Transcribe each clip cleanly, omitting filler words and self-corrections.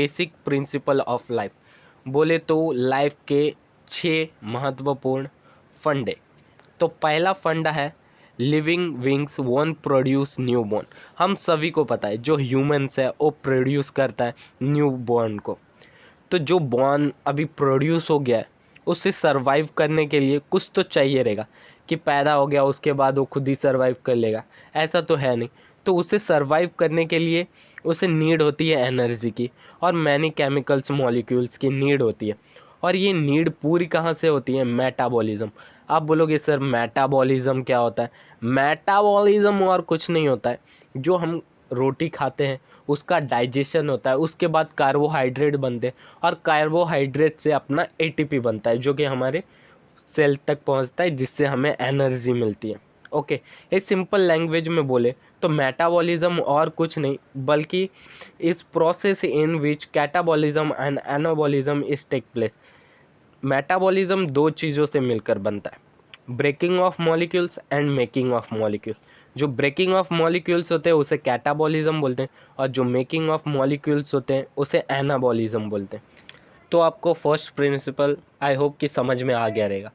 Basic principle of life. बोले तो life के 6 महत्वपूर्ण फंडे। तो पहला फंडा है living wings won't produce new born. हम सभी को पता है जो ह्यूमंस है वो प्रोड्यूस करता है न्यू बॉर्न को। तो जो बॉर्न अभी प्रोड्यूस हो गया है उसे सरवाइव करने के लिए कुछ तो चाहिए रहेगा कि पैदा हो गया उसके बाद वो खुद ही सरवाइव कर लेगा, ऐसा तो है नहीं। तो उसे सरवाइव करने के लिए उसे नीड होती है एनर्जी की और मैनी केमिकल्स मॉलिक्यूल्स की नीड होती है। और ये नीड पूरी कहाँ से होती है? मेटाबॉलिज्म। आप बोलोगे सर मेटाबॉलिज्म क्या होता है? मेटाबॉलिज्म और कुछ नहीं होता है, जो हम रोटी खाते हैं उसका डाइजेशन होता है, उसके बाद कार्बोहाइड्रेट बनते हैं और कार्बोहाइड्रेट से अपना एटीपी बनता है जो कि हमारे सेल तक पहुंचता है जिससे हमें एनर्जी मिलती है। ओके, इस सिंपल लैंग्वेज में बोले तो मेटाबॉलिज्म और कुछ नहीं बल्कि इस process in which catabolism and anabolism is take place. Metabolism 2 चीज़ों से मिलकर बनता है, breaking of molecules and making of molecules. जो ब्रेकिंग ऑफ मॉलिक्यूल्स होते हैं उसे कैटाबॉलिज्म बोलते हैं और जो मेकिंग ऑफ मॉलिक्यूल्स होते हैं उसे एनाबॉलिज्म बोलते हैं। तो आपको फर्स्ट प्रिंसिपल आई होप कि समझ में आ गया रहेगा।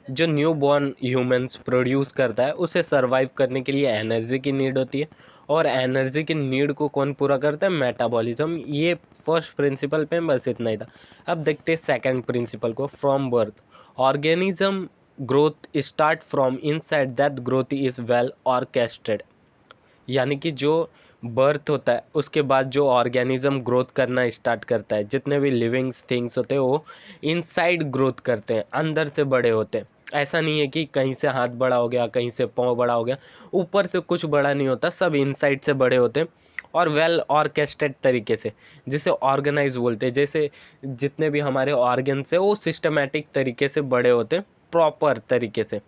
जो न्यू बॉर्न ह्यूमंस प्रोड्यूस करता है उसे सरवाइव करने के लिए एनर्जी की नीड होती है और एनर्जी की नीड को कौन पूरा करता है? मेटाबॉलिज्म। ये फर्स्ट प्रिंसिपल पे बस इतना ही था। अब देखते हैं सेकंड प्रिंसिपल को। From birth organism growth start from inside, that growth is well orchestrated. यानी कि जो बर्थ होता है उसके बाद जो ऑर्गेनिज्म ग्रोथ करना स्टार्ट करता है, जितने भी लिविंग थिंग्स होते हैं वो इनसाइड ग्रोथ करते हैं, अंदर से बड़े होते हैं। ऐसा नहीं है कि कहीं से हाथ बड़ा हो गया, कहीं से पाँव बड़ा हो गया, ऊपर से कुछ बड़ा नहीं होता, सब इनसाइड से बड़े होते हैं और वेल ऑर्केस्ट्रेट तरीके से, जिसे ऑर्गेनाइज बोलते हैं। जैसे जितने भी हमारे ऑर्गन्स है वो सिस्टमेटिक तरीके से बड़े होते हैं, प्रॉपर तरीके से।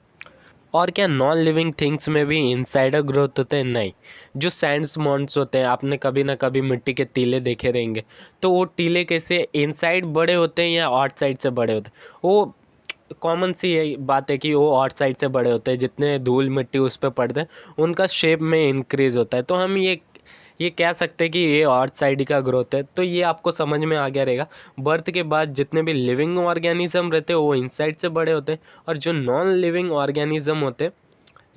और क्या नॉन लिविंग थिंग्स में भी इनसाइडर ग्रोथ होते हैं? नहीं। जो सैंड्स मॉन्ड्स होते हैं, आपने कभी ना कभी मिट्टी के टीले देखे रहेंगे, तो वो टीले कैसे इनसाइड बड़े होते हैं या आउटसाइड से बड़े होते हैं? वो कॉमन सी यही बात है कि वो आउटसाइड से बड़े होते हैं। जितने धूल मिट्टी उस पर पड़ते हैं उनका शेप में इंक्रीज होता है। तो हम ये कह सकते हैं कि ये आउटसाइड का ग्रोथ है। तो ये आपको समझ में आ गया रहेगा। बर्थ के बाद जितने भी लिविंग ऑर्गेनिज्म रहते हैं वो इनसाइड से बड़े होते हैं और जो नॉन लिविंग ऑर्गेनिज्म होते हैं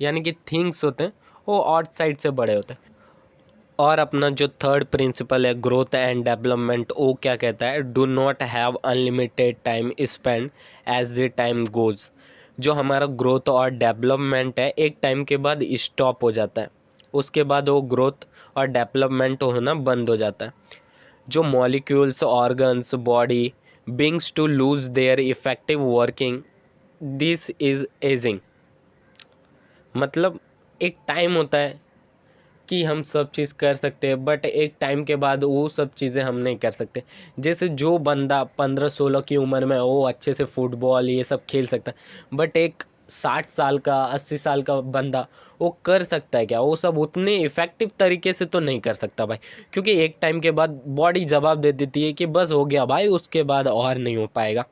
यानी कि थिंग्स होते हैं वो आउटसाइड से बड़े होते हैं। और अपना जो थर्ड प्रिंसिपल है ग्रोथ एंड डेवलपमेंट, वो क्या कहता है? Do not have unlimited time spend as the time goes. जो हमारा ग्रोथ और डेवलपमेंट है एक टाइम के बाद स्टॉप हो जाता है, उसके बाद वो ग्रोथ और डेवलपमेंट होना बंद हो जाता है। जो molecules organs body beings to lose their effective working, this is ageing. मतलब एक टाइम होता है कि हम सब चीज़ कर सकते हैं बट एक टाइम के बाद वो सब चीज़ें हम नहीं कर सकते। जैसे जो बंदा 15-16 की उम्र में वो अच्छे से फुटबॉल ये सब खेल सकता है बट एक 60 साल का 80 साल का बंदा वो कर सकता है क्या? वो सब उतने इफ़ेक्टिव तरीके से तो नहीं कर सकता भाई, क्योंकि एक टाइम के बाद बॉडी जवाब दे देती है कि बस हो गया भाई, उसके बाद और नहीं हो पाएगा।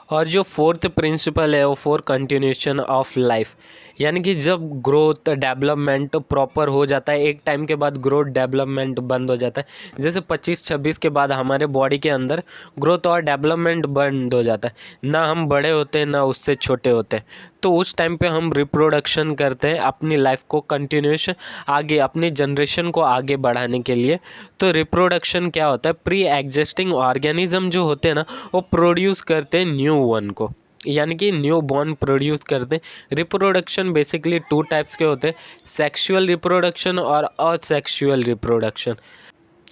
और जो फोर्थ प्रिंसिपल है वो फॉर कंटिन्यूशन ऑफ लाइफ, यानी कि जब ग्रोथ डेवलपमेंट प्रॉपर हो जाता है एक टाइम के बाद ग्रोथ डेवलपमेंट बंद हो जाता है। जैसे 25-26 के बाद हमारे बॉडी के अंदर ग्रोथ और डेवलपमेंट बंद हो जाता है, ना हम बड़े होते हैं ना उससे छोटे होते हैं। तो उस टाइम पे हम रिप्रोडक्शन करते हैं अपनी लाइफ को कंटिन्यूशन आगे अपनी जनरेशन को आगे बढ़ाने के लिए। तो रिप्रोडक्शन क्या होता है? प्री एग्जिस्टिंग ऑर्गेनिज्म जो होते हैं ना वो प्रोड्यूस करते हैं न्यू वन को, यानी कि न्यू बॉर्न प्रोड्यूस करते हैं। रिप्रोडक्शन बेसिकली 2 टाइप्स के होते हैं, सेक्सुअल रिप्रोडक्शन और असेक्सुअल रिप्रोडक्शन।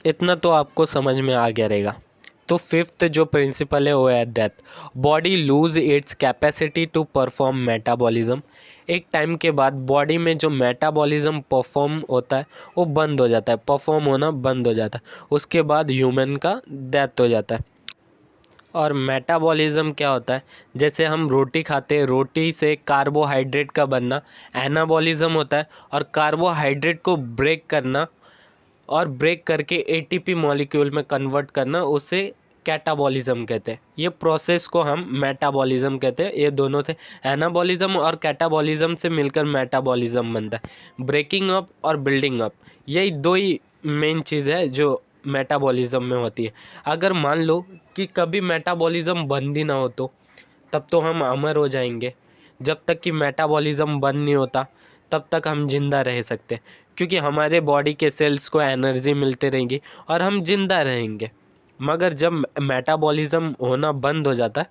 इतना तो आपको समझ में आ गया रहेगा। तो फिफ्थ जो प्रिंसिपल है वो है death. Body lose its capacity to perform metabolism. एक टाइम के बाद बॉडी में जो मेटाबॉलिज्म परफॉर्म होता है वो बंद हो जाता है, परफॉर्म होना बंद हो जाता है, उसके बाद ह्यूमन का डेथ हो जाता है। और मेटाबॉलिज्म क्या होता है? जैसे हम रोटी खाते हैं, रोटी से कार्बोहाइड्रेट का बनना एनाबॉलिज्म होता है और कार्बोहाइड्रेट को ब्रेक करना और ब्रेक करके एटीपी मॉलिक्यूल में कन्वर्ट करना उसे कैटाबॉलिज्म कहते हैं। ये प्रोसेस को हम मेटाबॉलिज्म कहते हैं। ये दोनों से एनाबॉलिज्म और कैटाबॉलिज्म से मिलकर मेटाबॉलिज्म बनता है। ब्रेकिंग अप और बिल्डिंग अप, यही 2 ही मेन चीज़ है जो मेटाबॉलिज्म में होती है। अगर मान लो कि कभी मेटाबॉलिज्म बंद ही ना हो तो तब तो हम अमर हो जाएंगे। जब तक कि मेटाबॉलिज्म बंद नहीं होता तब तक हम जिंदा रह सकते हैं, क्योंकि हमारे बॉडी के सेल्स को एनर्जी मिलती रहेगी और हम जिंदा रहेंगे। मगर जब मेटाबॉलिज्म होना बंद हो जाता है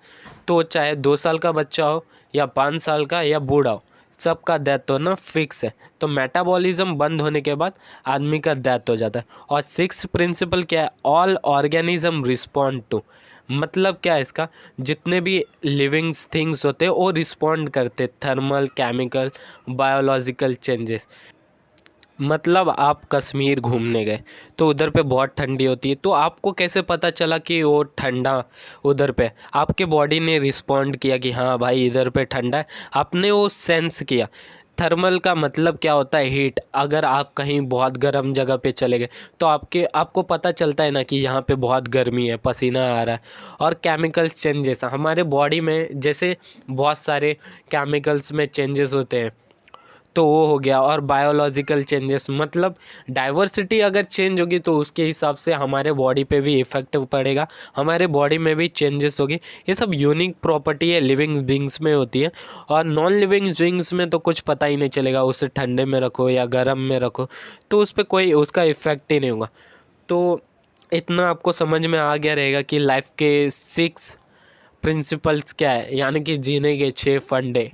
तो चाहे 2 साल का बच्चा हो या 5 साल का या बूढ़ा हो, सबका डेथ होना फिक्स है। तो मेटाबॉलिज्म बंद होने के बाद आदमी का डेथ हो जाता है। और सिक्स प्रिंसिपल क्या है? ऑल ऑर्गेनिज्म रिस्पॉन्ड टू, मतलब क्या है इसका? जितने भी लिविंग थिंग्स होते हैं वो रिस्पॉन्ड करते, थर्मल, केमिकल, बायोलॉजिकल चेंजेस। मतलब आप कश्मीर घूमने गए तो उधर पे बहुत ठंडी होती है, तो आपको कैसे पता चला कि वो ठंडा उधर पे? आपके बॉडी ने रिस्पॉन्ड किया कि हाँ भाई इधर पे ठंडा है, आपने वो सेंस किया। थर्मल का मतलब क्या होता है? हीट। अगर आप कहीं बहुत गर्म जगह पे चले गए तो आपको पता चलता है ना कि यहाँ पे बहुत गर्मी है, पसीना आ रहा है। और केमिकल्स चेंजेस, हमारे बॉडी में जैसे बहुत सारे केमिकल्स में चेंजेस होते हैं तो वो हो गया। और बायोलॉजिकल चेंजेस मतलब डाइवर्सिटी अगर चेंज होगी तो उसके हिसाब से हमारे बॉडी पे भी इफेक्ट पड़ेगा, हमारे बॉडी में भी चेंजेस होगी। ये सब यूनिक प्रॉपर्टी है लिविंग बींग्स में होती है। और नॉन लिविंग बींग्स में तो कुछ पता ही नहीं चलेगा, उसे ठंडे में रखो या गर्म में रखो तो उस पर कोई उसका इफेक्ट ही नहीं होगा। तो इतना आपको समझ में आ गया रहेगा कि लाइफ के 6 प्रिंसिपल्स क्या है, यानी कि जीने के 6 फंडे।